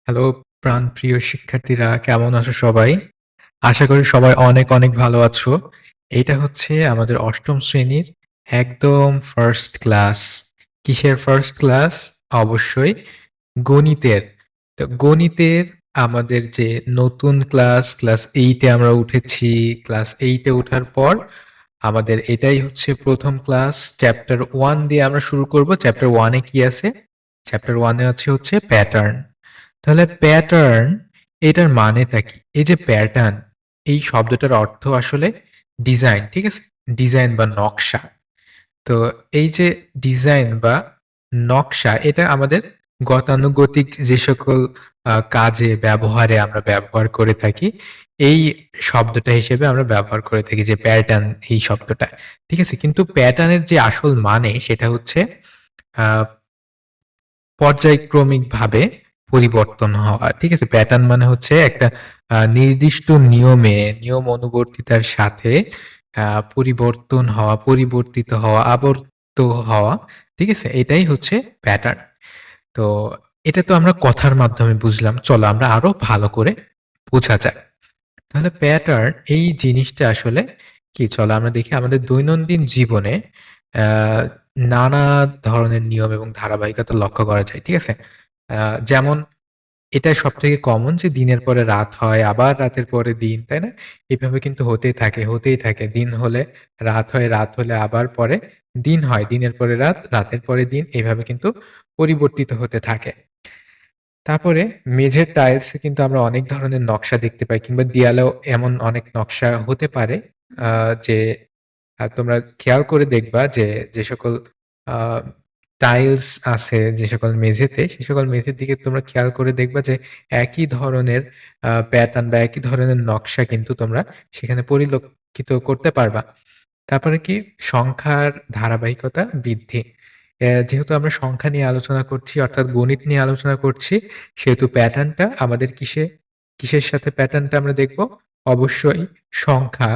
Hello প্রাণপ্রিয় শিক্ষার্থীরা, কেমন আছো সবাই? আশা করি সবাই অনেক, অনেক ভালো আছো। এইটা হচ্ছে আমাদের ৮ম শ্রেণীর একদম ফার্স্ট ক্লাস। কিসের ফার্স্ট ক্লাস? অবশ্যই গণিতের। তো গণিতের আমাদের যে নতুন ক্লাস ৮ এ আমরা উঠেছি। ক্লাস ৮ এ ওঠার পর আমাদের এটাই হচ্ছে ১ম ক্লাস। চ্যাপ্টার ১ দিয়ে আমরা শুরু করব। চ্যাপ্টার ১ এ কি আছে? চ্যাপ্টার 1 এ হচ্ছে প্যাটার্ন। তাহলে প্যাটার্ন এটার মানেটা কি? এই যে প্যাটার্ন এই শব্দটার অর্থ আসলে ডিজাইন, ঠিক আছে? ডিজাইন বা নকশা। তো এই যে ডিজাইন বা নকশা এটা আমাদের গতানুগতিক যে সকল কাজে ব্যবহারে আমরা ব্যবহার করে থাকি, এই শব্দটা হিসেবে আমরা ব্যবহার করে থাকি যে প্যাটার্ন এই শব্দটা। ঠিক আছে? কিন্তু প্যাটার্নের যে আসল মানে সেটা হচ্ছে আ পর্যায়ক্রমিকভাবে পরিবর্তন হওয়া। ঠিক আছে? প্যাটার্ন মানে হচ্ছে একটা নির্দিষ্ট নিয়ম অনুবর্তিতার সাথে আ পরিবর্তন হওয়া, পরিবর্তিত হওয়া, আবর্ত হওয়া। ঠিক আছে? এটাই হচ্ছে প্যাটার্ন। তো এটা তো আমরা কথার মাধ্যমে বুঝলাম। চলো আমরা আরো ভালো করে বোঝা যাক। তাহলে প্যাটার্ন এই জিনিসটা আসলে কি? চলো আমরা দেখি আমাদের দৈনন্দিন জীবনে আ নানা ধরনের নিয়ম এবং ধারাবাহিকতা লক্ষ্য করা যায়। ঠিক আছে? আ যেমন এটাই সবথেকে কমন যে দিনের পরে রাত হয়, আবার রাতের পরে দিন, তাই না? এভাবে কিন্তু হতেই থাকে। দিন হলে রাত হয়, রাত হলে আবার পরে দিন হয়, দিনের পরে রাত, রাতের পরে দিন এভাবে কিন্তু পরিবর্তিত হতে থাকে। তারপরে মেঝের টাইলসে কিন্তু আমরা অনেক ধরনের নকশা দেখতে পাই কিংবা দেয়ালেও এমন অনেক নকশা হতে পারে যে তোমরা খেয়াল করে দেখবা যে, যে সকল আ টাইলস আছে যে সকল মেঝেতে, সে সকল মেঝের দিকে তোমরা খেয়াল করে দেখবা যে একই ধরনের প্যাটার্ন বা একই ধরনের নকশা কিন্তু তোমরা সেখানে পরিলক্ষিত করতে পারবা। তারপরে কি সংখ্যার ধারাবাহিকতা বৃদ্ধি। যেহেতু আমরা সংখ্যা নিয়ে আলোচনা করছি অর্থাৎ গণিত নিয়ে আলোচনা করছি, সেহেতু প্যাটার্নটা আমাদের কিসের সাথে প্যাটার্নটা আমরা দেখব? অবশ্যই সংখ্যা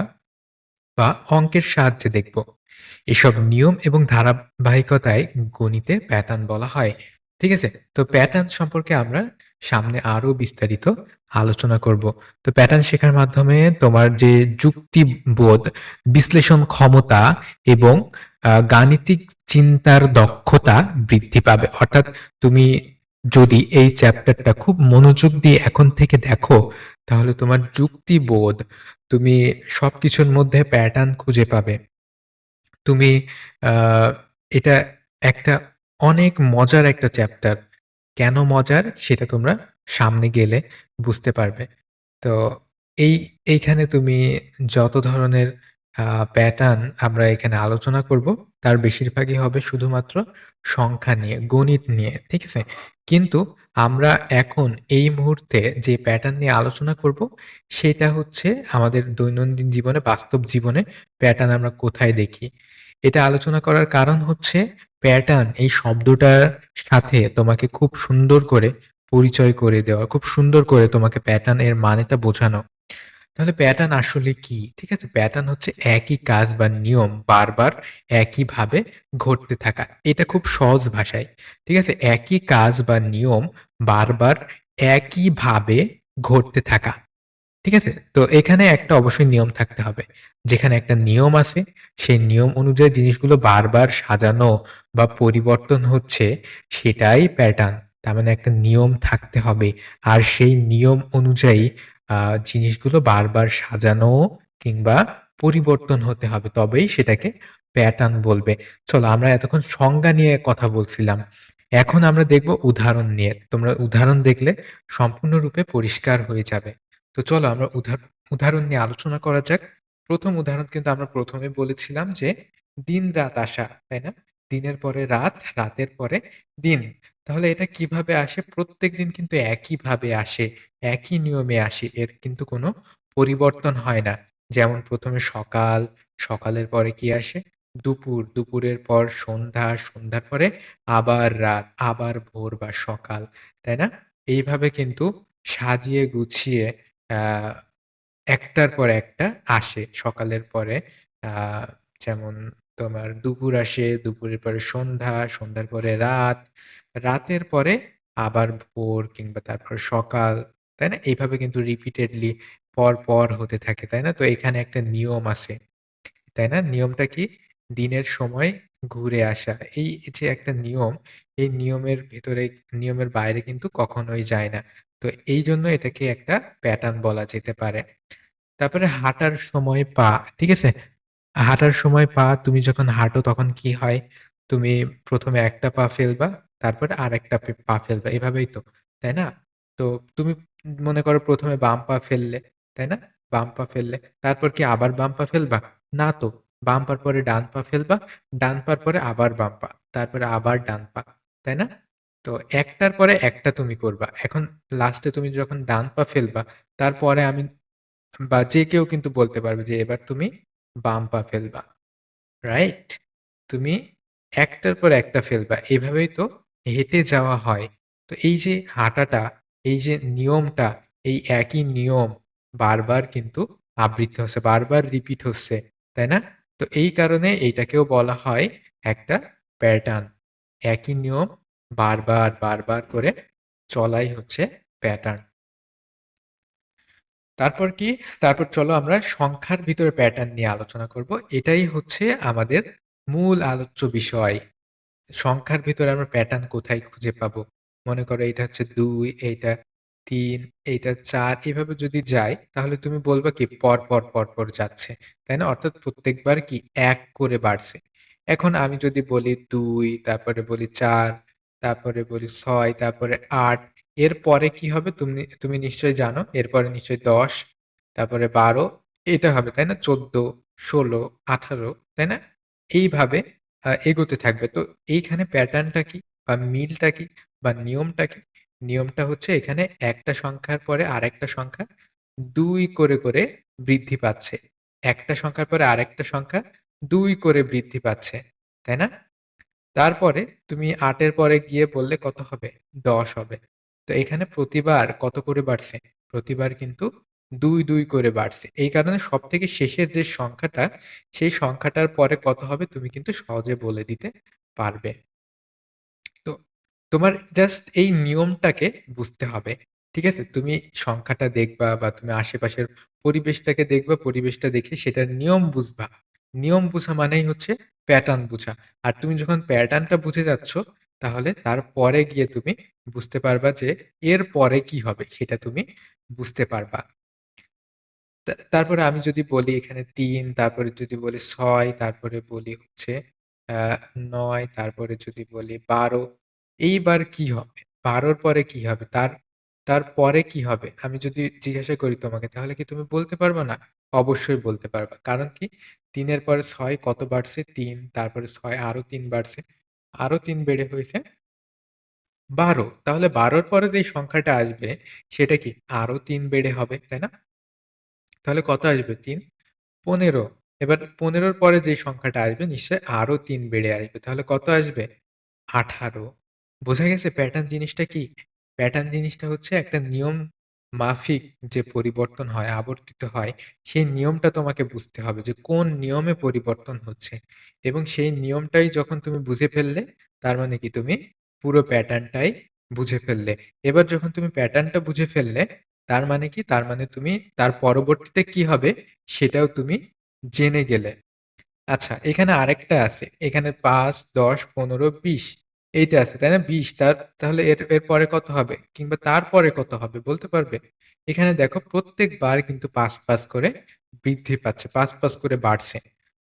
বা অঙ্কের সাহায্যে দেখব। এসব নিয়ম এবং ধারাবাহিকতায় গণিতে প্যাটার্ন বলা হয়। ঠিক আছে? তো প্যাটার্ন সম্পর্কে আমরা সামনে আরো বিস্তারিত আলোচনা করব। তো প্যাটার্ন শেখার মাধ্যমে তোমার যে যুক্তিবোধ, বিশ্লেষণ ক্ষমতা এবং গাণিতিক চিন্তার দক্ষতা বৃদ্ধি পাবে। অর্থাৎ তুমি যদি এই চ্যাপ্টারটা খুব মনোযোগ দিয়ে এখন থেকে দেখো, তাহলে তোমার যুক্তিবোধ, তুমি সবকিছুর মধ্যে প্যাটার্ন খুঁজে পাবে। তুমি আ এটা একটা অনেক মজার একটা চ্যাপ্টার। কেন মজার? সেটা তোমরা সামনে গেলে বুঝতে পারবে। তো এই এইখানে তুমি যত ধরনের আ প্যাটার্ন আমরা এখানে আলোচনা করব, তার বেশিরভাগই হবে শুধুমাত্র সংখ্যা নিয়ে, গণিত নিয়ে। ঠিক আছে? কিন্তু আমরা এখন এই মুহূর্তে যে প্যাটার্ন নিয়ে আলোচনা করব, সেটা হচ্ছে আমাদের দৈনন্দিন জীবনে, বাস্তব জীবনে প্যাটার্ন আমরা কোথায় দেখি? এটা আলোচনা করার কারণ হচ্ছে প্যাটার্ন এই শব্দটার সাথে তোমাকে খুব সুন্দর করে পরিচয় করে দেওয়া, খুব সুন্দর করে তোমাকে প্যাটার্ন এর মানেটা বোঝানো। তাহলে প্যাটার্ন আসলে কি? ঠিক আছে? প্যাটার্ন হচ্ছে একই কাজ বা নিয়ম বারবার একইভাবে ঘটতে থাকা। এটা খুব সহজ ভাষায়। ঠিক আছে? একই কাজ বা নিয়ম বারবার একইভাবে ঘটতে থাকা। ঠিক আছে? তো এখানে একটা অবশ্যই নিয়ম থাকতে হবে। যেখানে একটা নিয়ম আছে, সেই নিয়ম অনুযায়ী জিনিসগুলো বারবার সাজানো বা পরিবর্তন হচ্ছে, সেটাই প্যাটার্ন। তার মানে একটা নিয়ম থাকতে হবে। আর সেই নিয়ম অনুযায়ী আ জিনিসগুলো বারবার সাজানো কিংবা পরিবর্তন হতে হবে। তবেই সেটাকে প্যাটার্ন বলবে। চলো আমরা এতক্ষণ সংজ্ঞা নিয়ে কথা বলছিলাম। এখন আমরা দেখব উদাহরণ নিয়ে। তোমরা উদাহরণ দেখলে সম্পূর্ণরূপে পরিষ্কার হয়ে যাবে। তো চলো আমরা উদাহরণ নিয়ে আলোচনা করা যাক। ১ম উদাহরণ কিন্তু আমরা ১ম এ বলেছিলাম যে দিন-রাত আসা, তাই না? দিনের পরে রাত, রাতের পরে দিন। তাহলে এটা কিভাবে আসে? প্রত্যেকদিন কিন্তু একইভাবে আসে, একই নিয়মে আসে। এর কিন্তু কোনো পরিবর্তন হয় না। যেমন ১ম এ সকাল, সকালের পরে কি আসে? দুপুর, দুপুরের পর সন্ধ্যা, সন্ধ্যার পরে আবার রাত, আবার ভোর বা সকাল, তাই না? এইভাবে কিন্তু সাজিয়ে গুছিয়ে আ একটার পর একটা আসে। সকালের পরে আ যেমন তোমার দুপুর আসে, দুপুরের পরে সন্ধ্যা, সন্ধ্যার পরে রাত, রাতের পরে আবার ভোর কিংবা তারপর সকাল, তাই না? এইভাবে কিন্তু রিপিটেডলি পর হতে থাকে, তাই না? তো এখানে একটা নিয়ম আছে, তাই না? নিয়মটা কি? দিনের সময় ঘুরে আসা। এই যে একটা নিয়ম, এই নিয়মের ভেতরে নিয়মের বাইরে কিন্তু কখনোই যায় না। তো এইজন্য এটাকে একটা প্যাটার্ন বলা যেতে পারে। তারপরে হাঁটার সময় পা, ঠিক আছে? হাঁটার সময় পা তুমি যখন হাঁটো তখন কি হয়? তুমি ১ম এ একটা পা ফেলবা, তারপরে আরেকটা পা ফেলবা। এভাবেই তো, তাই না? তো তুমি মনে করো ১ম এ বাম পা ফেললে, তাই না? বাম পা ফেললে। তারপর কি আবার বাম পা ফেলবা? না তো। বাম পার পরে ডান পা ফেলবা, ডান পার পরে আবার বাম পা, তারপরে আবার ডান পা, তাই না? তো একটার পরে একটা তুমি করবা। এখন লাস্টে তুমি যখন ডান পা ফেলবা, তারপরে আমি বা যে কেউ কিন্তু বলতে পারবে যে এবার তুমি বাম পা ফেলবা। রাইট? তুমি একটার পর একটা ফেলবা। এভাবেই তো হেঁটে যাওয়া হয়। তো এই যে হাঁটাটা, এই যে নিয়মটা, এই একই নিয়ম বারবার কিন্তু আবৃত্তি হচ্ছে, বারবার রিপিট হচ্ছে। তাই না? তো এই কারণে এইটাকেও বলা হয় একটা প্যাটার্ন। একই নিয়ম বারবার করে চলাই হচ্ছে প্যাটার্ন। তারপর কি? তারপর চলো আমরা সংখ্যার ভিতরে প্যাটার্ন নিয়ে আলোচনা করব। এটাই হচ্ছে আমাদের মূল আলোচ্য বিষয়। সংখ্যার ভিতরে আমরা প্যাটার্ন কোথায় খুঁজে পাবো? মনে করো এইটা হচ্ছে ২, এইটা ৩, এইটা ৪ এভাবে যদি যাই তাহলে তুমি বলবা কি পর যাচ্ছে। তাই না? অর্থাৎ প্রত্যেকবার কি ১ করে বাড়ছে। এখন আমি যদি বলি ২, তারপরে বলি ৪, তারপরে বলি ৬, তারপরে ৮ এরপরে কি হবে তুমি তুমি নিশ্চয়ই জানো। এরপরে নিশ্চয়ই ১০, তারপরে ১২ এটা হবে, তাই না? ১৪, ১৬, ১৮ তাই না? এইভাবে এগোতে থাকবে। তো এইখানে প্যাটার্নটা কি? বা মিলটা কি? বা নিয়মটা কি? নিয়মটা হচ্ছে এখানে একটা সংখ্যার পরে আরেকটা সংখ্যা ২ করে বৃদ্ধি পাচ্ছে। একটা সংখ্যার পরে আরেকটা সংখ্যা ২ করে বৃদ্ধি পাচ্ছে। তাই না? তারপরে তুমি ৮ এর পরে গিয়ে বললে কত হবে? ১০ হবে। তো এখানে প্রতিবার কত করে বাড়ছে? প্রতিবার কিন্তু ২ করে বাড়ছে। এই কারণে সবথেকে শেষের যে সংখ্যাটা, সেই সংখ্যাটার পরে কত হবে তুমি কিন্তু সহজে বলে দিতে পারবে। তো তোমার জাস্ট এই নিয়মটাকে বুঝতে হবে। ঠিক আছে? তুমি সংখ্যাটা দেখবা বা তুমি আশেপাশের পরিবেশটাকে দেখবা, পরিবেশটা দেখে সেটার নিয়ম বুঝবা। নিয়ম বুঝা মানেই হচ্ছে প্যাটার্ন বুঝা। আর তুমি যখন প্যাটার্নটা বুঝে যাচ্ছ, তাহলে তারপরে গিয়ে তুমি বুঝতে পারবা যে এর পরে কি হবে সেটা তুমি বুঝতে পারবা। তারপরে আমি যদি বলি এখানে ৩, তারপরে যদি বলি ৬, তারপরে বলি হচ্ছে আ ৯, তারপরে যদি বলি ১২, এইবার কি হবে? ১২ র পরে কি হবে? তারপরে কি হবে? আমি যদি জিজ্ঞাসা করি তোমাকে তাহলে কি তুমি বলতে পারবা না? অবশ্যই বলতে পারবা। কারণ কি? ৩ এর পরে ৬ কত বাড়ছে? ৩, তারপরে ৬ আরো ৩ বাড়ছে। আরো ৩ বেড়ে হয়েছে ১২। তাহলে ১২ র পরে যে সংখ্যাটা আসবে সেটা কি? আরো ৩ বেড়ে হবে, তাই না? তাহলে কত আসবে? ৩, ১৫। এবার ১৫ র পরে যে সংখ্যাটা আসবে নিশ্চয়ই আরো ৩ বেড়ে আসবে। তাহলে কত আসবে? ১৮। বোঝা গেছে প্যাটার্ন জিনিসটা কি? প্যাটার্ন জিনিসটা হচ্ছে একটা নিয়ম মাফিক যে পরিবর্তন হয়, আবর্তিত হয়, সেই নিয়মটা তোমাকে বুঝতে হবে যে কোন নিয়মে পরিবর্তন হচ্ছে এবং সেই নিয়মটাই যখন তুমি বুঝে ফেললে, তার মানে কি তুমি পুরো প্যাটার্নটাই বুঝে ফেললে। এবার যখন তুমি প্যাটার্নটা বুঝে ফেললে, তার মানে কি? তার মানে তুমি তার পরবর্তীতে কি হবে সেটাও তুমি জেনে গেলে। আচ্ছা, এখানে আরেকটা আছে। এখানে ৫, ১০, ১৫, ২০ এইটা আছে, তাই না? ২০ তাহলে এর পরে কত হবে? কিংবা তারপরে কত হবে বলতে পারবে? এখানে দেখো প্রত্যেকবার কিন্তু ৫ করে বৃদ্ধি পাচ্ছে। ৫ করে বাড়ছে।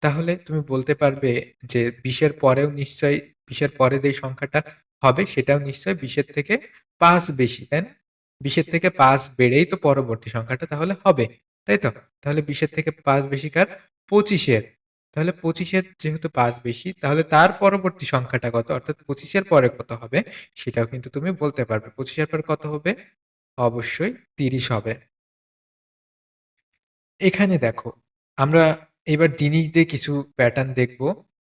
তাহলে তুমি বলতে পারবে যে ২০ এর পরেও নিশ্চয়ই ২০ এর পরে যেই সংখ্যাটা হবে সেটাও নিশ্চয়ই ২০ এর থেকে ৫ বেশি, তাই না? ২০ এর থেকে ৫ বেড়েই তো পরবর্তী সংখ্যাটা তাহলে হবে। তাই তো? তাহলে ২০ এর থেকে ৫ বেশি কার? ২৫ এর। তাহলে ২৫ এর যেহেতু ৫ বেশি, তাহলে তার পরবর্তী সংখ্যাটা কত? অর্থাৎ ২৫ এর পরে কত হবে? সেটাও কিন্তু তুমি বলতে পারবে। ২৫ এর পরে কত হবে? অবশ্যই ৩০ হবে। এখানে দেখো, আমরা এবার জিনিস দিয়ে কিছু প্যাটার্ন দেখব।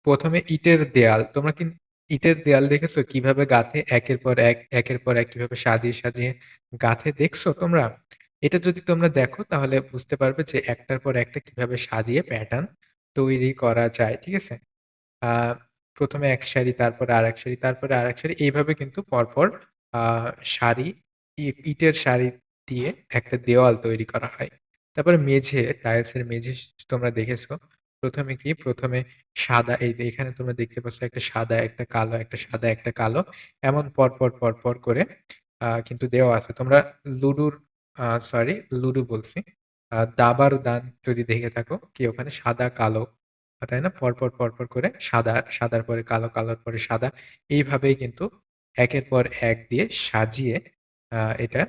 ১ম এ ইটের দেয়াল। তোমরা কি ইটের দেয়াল দেখেছো? কিভাবে গাঁথে একের পর এক কিভাবে সাজিয়ে গাঁথে দেখছো তোমরা? এটা যদি তোমরা দেখো তাহলে বুঝতে পারবে যে একটার পর একটা কিভাবে সাজিয়ে প্যাটার্ন তৈরি করা যায়। ঠিক আছে? আ ১ম এ এক সারি, তারপরে আরেক সারি, তারপরে আরেক সারি এইভাবে কিন্তু পরপর আ সারি, ইটের সারি দিয়ে একটা দেওয়াল তৈরি করা হয়। তারপরে মেঝে, টাইলসের মেঝে তোমরা দেখেছো। ১ম এ কি? ১ম এ সাদা এই যে এখানে তোমরা দেখতে পাচ্ছ একটা সাদা, একটা কালো, একটা সাদা, একটা কালো। এমন পরপর করে কিন্তু দেওয়া আছে। তোমরা লুডুর সরি লুডু বলছি। দাবার দান যদি দেখে থাকো কি ওখানে সাদা, কালো তাই না? পরপর করে সাদা, সাদার পরে কালো, কালোর পরে সাদা এইভাবেই কিন্তু একের পর এক দিয়ে সাজিয়ে এটা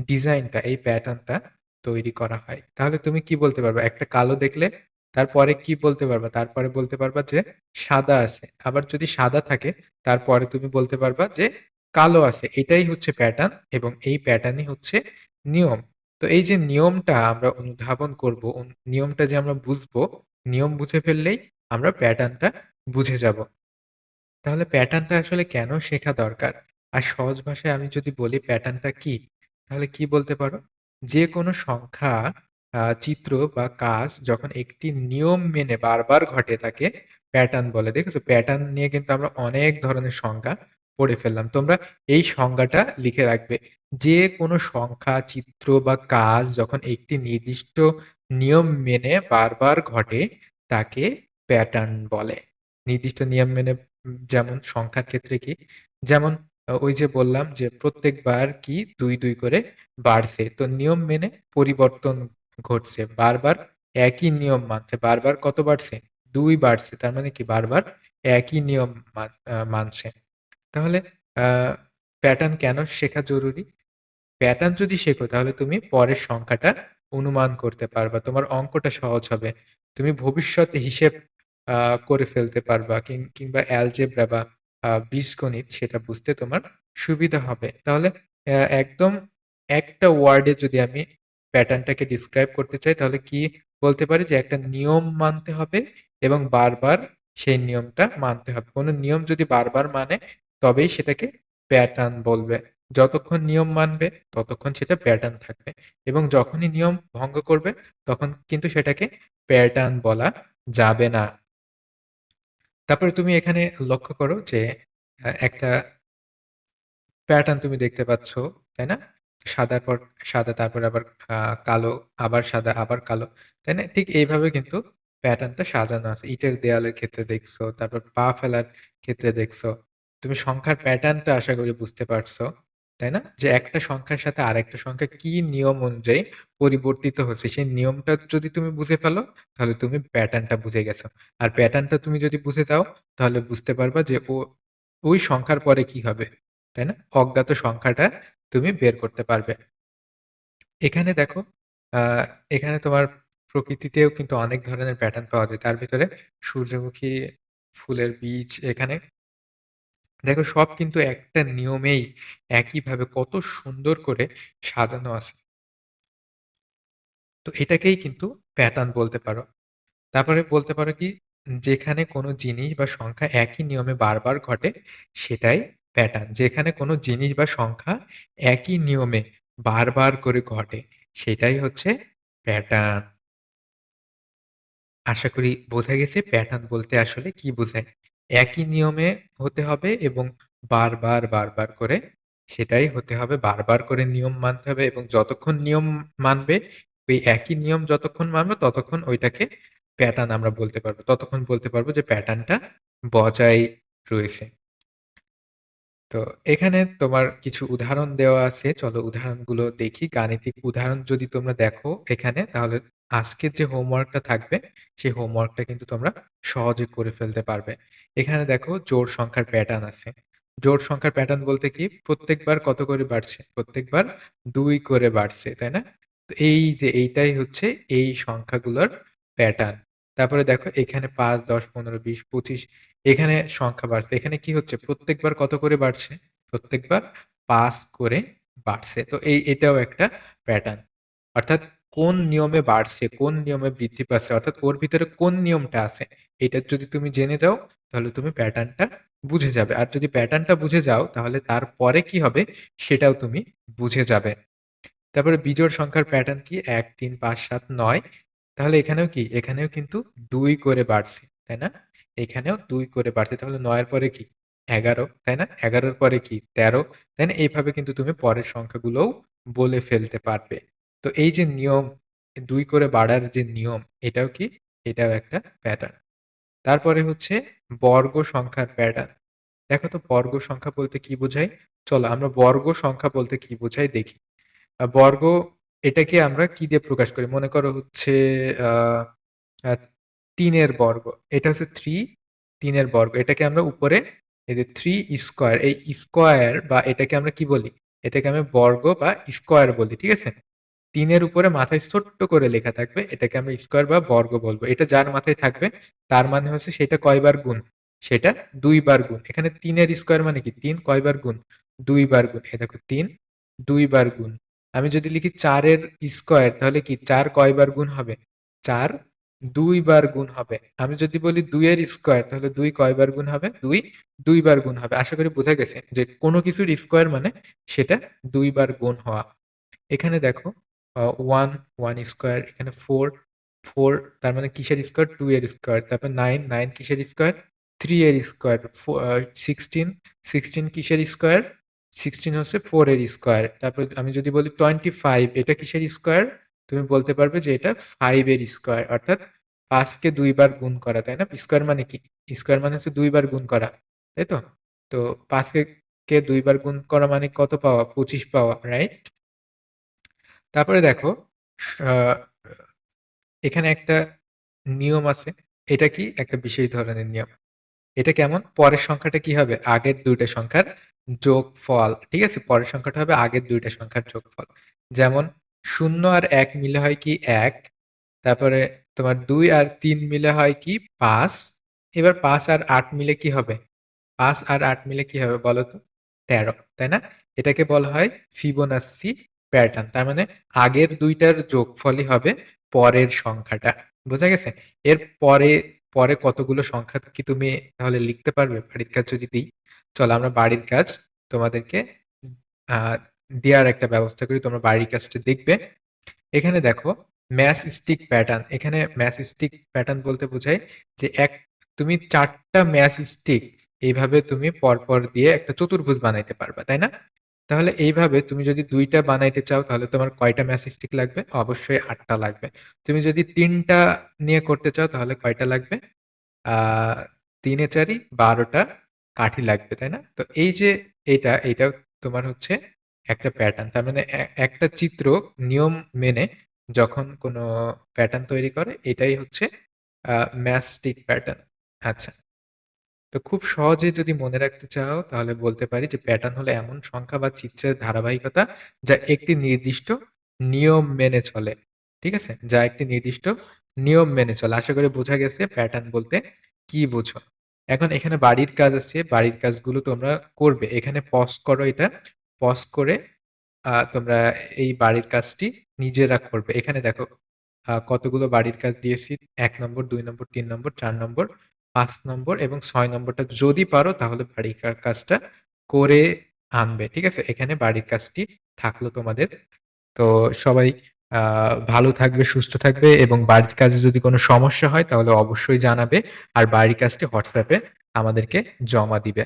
ডিজাইনটা এই প্যাটার্নটা তৈরি করা হয়। তাহলে তুমি কি বলতে পারবা? একটা কালো দেখলে তারপরে কি বলতে পারবা? তারপরে বলতে পারবা যে সাদা আছে। আবার যদি সাদা থাকে তারপরে তুমি বলতে পারবা যে কালো আছে। এটাই হচ্ছে প্যাটার্ন এবং এই প্যাটার্নই হচ্ছে নিয়ম। তো এই যে নিয়মটা আমরা অনুধাবন করব, নিয়মটা যে আমরা বুঝবো, নিয়ম বুঝে ফেললেই আমরা প্যাটার্নটা বুঝে যাব। তাহলে প্যাটার্নটা আসলে কেন শেখা দরকার? আর সহজ ভাষায় আমি যদি বলি প্যাটার্নটা কি? তাহলে কি বলতে পারো? যেকোনো সংখ্যা, চিত্র বা কাজ যখন একটি নিয়ম মেনে বারবার ঘটে তাকে প্যাটার্ন বলে। দেখেছো? প্যাটার্ন নিয়ে কিন্তু আমরা অনেক ধরনের সংজ্ঞা পড়ে ফেললাম। তোমরা এই সংজ্ঞাটা লিখে রাখবে। যেকোনো সংখ্যা, চিত্র বা কাজ যখন একটি নির্দিষ্ট নিয়ম মেনে বারবার ঘটে তাকে প্যাটার্ন বলে। নির্দিষ্ট নিয়ম মেনে যেমন সংখ্যার ক্ষেত্রে কি? যেমন ওই যে বললাম যে প্রত্যেকবার কি ২ করে বাড়ছে। তো নিয়ম মেনে পরিবর্তন ঘটছে। বারবার একই নিয়ম মানছে। বারবার কত বাড়ছে? ২ বাড়ছে। তার মানে কি বারবার একই নিয়ম মানছে। তাহলে আ প্যাটার্ন কেন শেখা জরুরি? প্যাটার্ন যদি শেখো তাহলে তুমি পরের সংখ্যাটা অনুমান করতে পারবা। তোমার অঙ্কটা সহজ হবে। তুমি ভবিষ্যতে হিসেব আ করে ফেলতে পারবা কিংবা অ্যালজেব্রা বা বীজগণিত সেটা বুঝতে তোমার সুবিধা হবে। তাহলে একদম একটা ওয়ার্ডে যদি আমি প্যাটার্নটাকে ডিসক্রাইব করতে চাই তাহলে কি বলতে পারি যে একটা নিয়ম মানতে হবে এবং বারবার সেই নিয়মটা মানতে হবে। কোন নিয়ম যদি বারবার মানে তবেই সেটাকে প্যাটার্ন বলবে। যতক্ষণ নিয়ম মানবে ততক্ষণ সেটা প্যাটার্ন থাকবে এবং যখনই নিয়ম ভঙ্গ করবে তখন কিন্তু সেটাকে প্যাটার্ন বলা যাবে না। তারপরে তুমি এখানে লক্ষ্য করো যে একটা প্যাটার্ন তুমি দেখতে পাচ্ছ, তাই না? সাদার পর সাদা তারপরে আবার কালো, আবার সাদা, আবার কালো, তাই না? ঠিক এইভাবে কিন্তু প্যাটার্নটা সাজানো আছে। ইটের দেয়ালের ক্ষেত্রে দেখছো, তারপর পা ফেলার ক্ষেত্রে দেখছো। তুমি সংখ্যার প্যাটার্নটা আশা করি বুঝতে পারছো, তাই না? যে একটা সংখ্যার সাথে আরেকটা সংখ্যা কি নিয়ম অনুযায়ী পরিবর্তিত হচ্ছে, সেই নিয়মটা যদি তুমি বুঝে ফেলো, তাহলে তুমি প্যাটার্নটা বুঝে গেছো। আর প্যাটার্নটা তুমি যদি বুঝে যাও, তাহলে বুঝতে পারবা যে ওই সংখ্যার পরে কি হবে। তাই না? অজ্ঞাত সংখ্যাটা তুমি বের করতে পারবে। এখানে দেখো, আ এখানে তোমার প্রকৃতিতেও কিন্তু অনেক ধরনের প্যাটার্ন পাওয়া যায়। তার ভিতরে সূর্যমুখী ফুলের বীজ এখানে দেখো সব কিন্তু একটা নিয়মেই একইভাবে কত সুন্দর করে সাজানো আছে। তো এটাকেই কিন্তু প্যাটার্ন বলতে পারো। তারপরে বলতে পারো কি যেখানে কোনো জিনিস বা সংখ্যা একই নিয়মে বারবার ঘটে সেটাই প্যাটার্ন। যেখানে কোনো জিনিস বা সংখ্যা একই নিয়মে বারবার করে ঘটে সেটাই হচ্ছে প্যাটার্ন। আশা করি বোঝা গেছে প্যাটার্ন বলতে আসলে কি বোঝায়। একই নিয়মে হতে হবে এবং বারবার করে সেটাই হতে হবে। বারবার করে নিয়ম মানতে হবে এবং যতক্ষণ নিয়ম মানবে, ওই একই নিয়ম যতক্ষণ মানবে ততক্ষণ ওইটাকে প্যাটার্ন আমরা বলতে পারবো। ততক্ষণ বলতে পারবো যে প্যাটার্নটা বজায় রয়েছে। তো এখানে তোমার কিছু উদাহরণ দেওয়া আছে। চলো উদাহরণগুলো দেখি। গাণিতিক উদাহরণ যদি তোমরা দেখো এখানে তাহলে আজকের যে হোমওয়ার্কটা থাকবে সেই হোমওয়ার্কটা কিন্তু তোমরা সহজে করে ফেলতে পারবে। এখানে দেখো জোড় সংখ্যার প্যাটার্ন আছে। জোড় সংখ্যার প্যাটার্ন বলতে কি প্রত্যেকবার কত করে বাড়ছে? প্রত্যেকবার ২ করে বাড়ছে, তাই না? তো এই যে এইটাই হচ্ছে এই সংখ্যাগুলোর প্যাটার্ন। তারপরে দেখো এখানে ৫, ১০, ১৫, ২০, ২৫ এখানে সংখ্যা বাড়ছে। এখানে কি হচ্ছে? প্রত্যেকবার কত করে বাড়ছে? প্রত্যেকবার ৫ করে বাড়ছে। তো এটাও একটা প্যাটার্ন। অর্থাৎ কোন নিয়মে বাড়ছে, কোন নিয়মে বৃদ্ধি পাচ্ছে অর্থাৎ ওর ভিতরে কোন নিয়মটা আছে, এটা যদি তুমি জেনে যাও তাহলে তুমি প্যাটার্নটা বুঝে যাবে। আর যদি প্যাটার্নটা বুঝে যাও তাহলে তারপরে কি হবে সেটাও তুমি বুঝে যাবে। তারপরে বিজোড় সংখ্যার প্যাটার্ন কি? ১, ৩, ৫, ৭, ৯ তাহলে এখানেও কি? এখানেও কিন্তু ২ করে বাড়ছে, তাই না? এখানেও ২ করে বাড়ছে। তাহলে ৯ এর পরে কি? 11, তাই না? 11 এর পরে কি 13, তাই না? এইভাবে কিন্তু তুমি পরের সংখ্যাগুলোও বলে ফেলতে পারবে। তো এই যে নিয়ম ২ করে বাড়ার যে নিয়ম এটাও কি? এটাও একটা প্যাটার্ন। তারপরে হচ্ছে বর্গ সংখ্যার প্যাটার্ন। দেখো তো বর্গ সংখ্যা বলতে কি বোঝায়? চলো আমরা বর্গ সংখ্যা বলতে কি বোঝায় দেখি। বর্গ এটাকে আমরা কি দিয়ে প্রকাশ করি? মনে করো হচ্ছে আ আ ৩ এর বর্গ। এটা হচ্ছে ৩ এর বর্গ। এটাকে আমরা উপরে এই যে 3 স্কয়ার এই স্কয়ার বা এটাকে আমরা কি বলি? এটাকে আমরা বর্গ বা স্কয়ার বলি। ঠিক আছে? ৩ এর উপরে মাথায় ছোট্ট করে লেখা থাকবে। এটাকে আমরা স্কয়ার বা বর্গ বলব। এটা যার মাথায় থাকবে তার মানে হচ্ছে সেটা কয়বার গুণ? সেটা ২ বার গুণ। এখানে ৩ এর স্কয়ার মানে কি? ৩ কয়বার গুণ? ২ বার গুণ। এই দেখো ৩ ২ বার গুণ। আমি যদি লিখি ৪ এর স্কয়ার তাহলে কি ৪ কয়বার গুণ হবে? ৪ ২ বার গুণ হবে। আমি যদি বলি ২ এর স্কয়ার তাহলে ২ কয়বার গুণ হবে? ২ ২ বার গুণ হবে। আশা করি বোঝা গেছে যে কোন কিছুর স্কয়ার মানে সেটা ২ বার গুণ হওয়া। এখানে দেখো 1, 1 স্কয়ার, এখানে 4, 4 তার মানে কিসের স্কয়ার? 2 এর স্কয়ার। তারপর 9, 9 কিসের স্কয়ার? 3 এর স্কয়ার। 16, 16 কিসের স্কয়ার? 16 হচ্ছে 4 এর স্কয়ার। তারপর আমি যদি বলি 25 এটা কিসের স্কয়ার? তুমি বলতে পারবে যে এটা 5 এর স্কয়ার। অর্থাৎ ৫ কে ২ বার গুণ করা, তাই না? স্কয়ার মানে কি? স্কয়ার মানে হচ্ছে ২ বার গুণ করা। তাই তো? তো ৫ কে ২ বার গুণ করা মানে কত পাওয়া? ২৫ পাওয়া, রাইট? তারপরে দেখো আ এখানে একটা নিয়ম আছে। এটা কি? একটা বিশেষ ধরনের নিয়ম। এটা কেমন? পরের সংখ্যাটা কি হবে? আগের ২ টা সংখ্যার যোগফল। ঠিক আছে? পরের সংখ্যাটা হবে আগের ২ টা সংখ্যার যোগফল। যেমন ০ আর ১ মিলে হয় কি ১, তারপরে তোমার ২ আর ৩ মিলে হয় কি ৫, এবার ৫ আর ৮ মিলে কি হবে? ৫ আর ৮ মিলে কি হবে বলো তো? ১৩, তাই না? এটাকে বলা হয় ফিবোনাচ্চি প্যাটার্ন। তার মানে আগের ২ টার যোগফলই হবে পরের সংখ্যাটা। বোঝা গেছে? এর পরে কতগুলো সংখ্যা কি তুমি তাহলে লিখতে পারবে বাড়ির কাজ যদি দিই? চলো আমরা বাড়ির কাজ তোমাদেরকে আ দেয়ার একটা ব্যবস্থা করি। তোমরা বাড়ির কাজটা দেখবে। এখানে দেখো ম্যাচ স্টিক প্যাটার্ন। এখানে ম্যাচ স্টিক প্যাটার্ন বলতে বোঝায় যে তুমি ৪ টা ম্যাচ স্টিক এইভাবে তুমি পরপর দিয়ে একটা চতুর্ভুজ বানাইতে পারবা, তাই না? তাহলে এইভাবে তুমি যদি ২ টা বানাইতে চাও তাহলে তোমার কয়টা ম্যাচ স্টিক লাগবে? অবশ্যই ৮ টা লাগবে। তুমি যদি ৩ টা নিয়ে করতে চাও তাহলে কয়টা লাগবে? আ ৩ এ ৪ই ১২ টা কাঠি লাগবে, তাই না? তো এই যে এইটাও তোমার হচ্ছে একটা প্যাটার্ন। তার মানে একটা চিত্র নিয়ম মেনে যখন কোনো প্যাটার্ন তৈরি করে এটাই হচ্ছে আ ম্যাচ স্টিক প্যাটার্ন। আচ্ছা। তো খুব সহজে যদি মনে রাখতে চাও তাহলে বলতে পারি যে প্যাটার্ন হলো এমন সংখ্যা বা চিত্রের ধারাবাহিকতা যা একটি নির্দিষ্ট নিয়ম মেনে চলে। ঠিক আছে? যা একটি নির্দিষ্ট নিয়ম মেনে চলে। আশা করি বোঝা গেছে প্যাটার্ন বলতে কি বোঝো। এখন এখানে বাড়ির কাজ আছে। বাড়ির কাজগুলো তোমরা করবে। এখানে পজ করো এটা। পজ করে তোমরা এই বাড়ির কাজটি নিজেরা করবে। এখানে দেখো কতগুলো বাড়ির কাজ দিয়েছি। ১ নম্বর, ২ নম্বর, ৩ নম্বর, ৪ নম্বর, ৫ নম্বর এবং ৬ নম্বরটা যদি পারো তাহলে বাড়ির কাজটা করে আনবে। ঠিক আছে? এখানে বাড়ির কাজটি থাকলো তোমাদের। তো সবাই আ ভালো থাকবে, সুস্থ থাকবে এবং বাড়ির কাজে যদি কোনো সমস্যা হয় তাহলে অবশ্যই জানাবে। আর বাড়ির কাজটি WhatsApp এ আমাদেরকে জমা দিবে।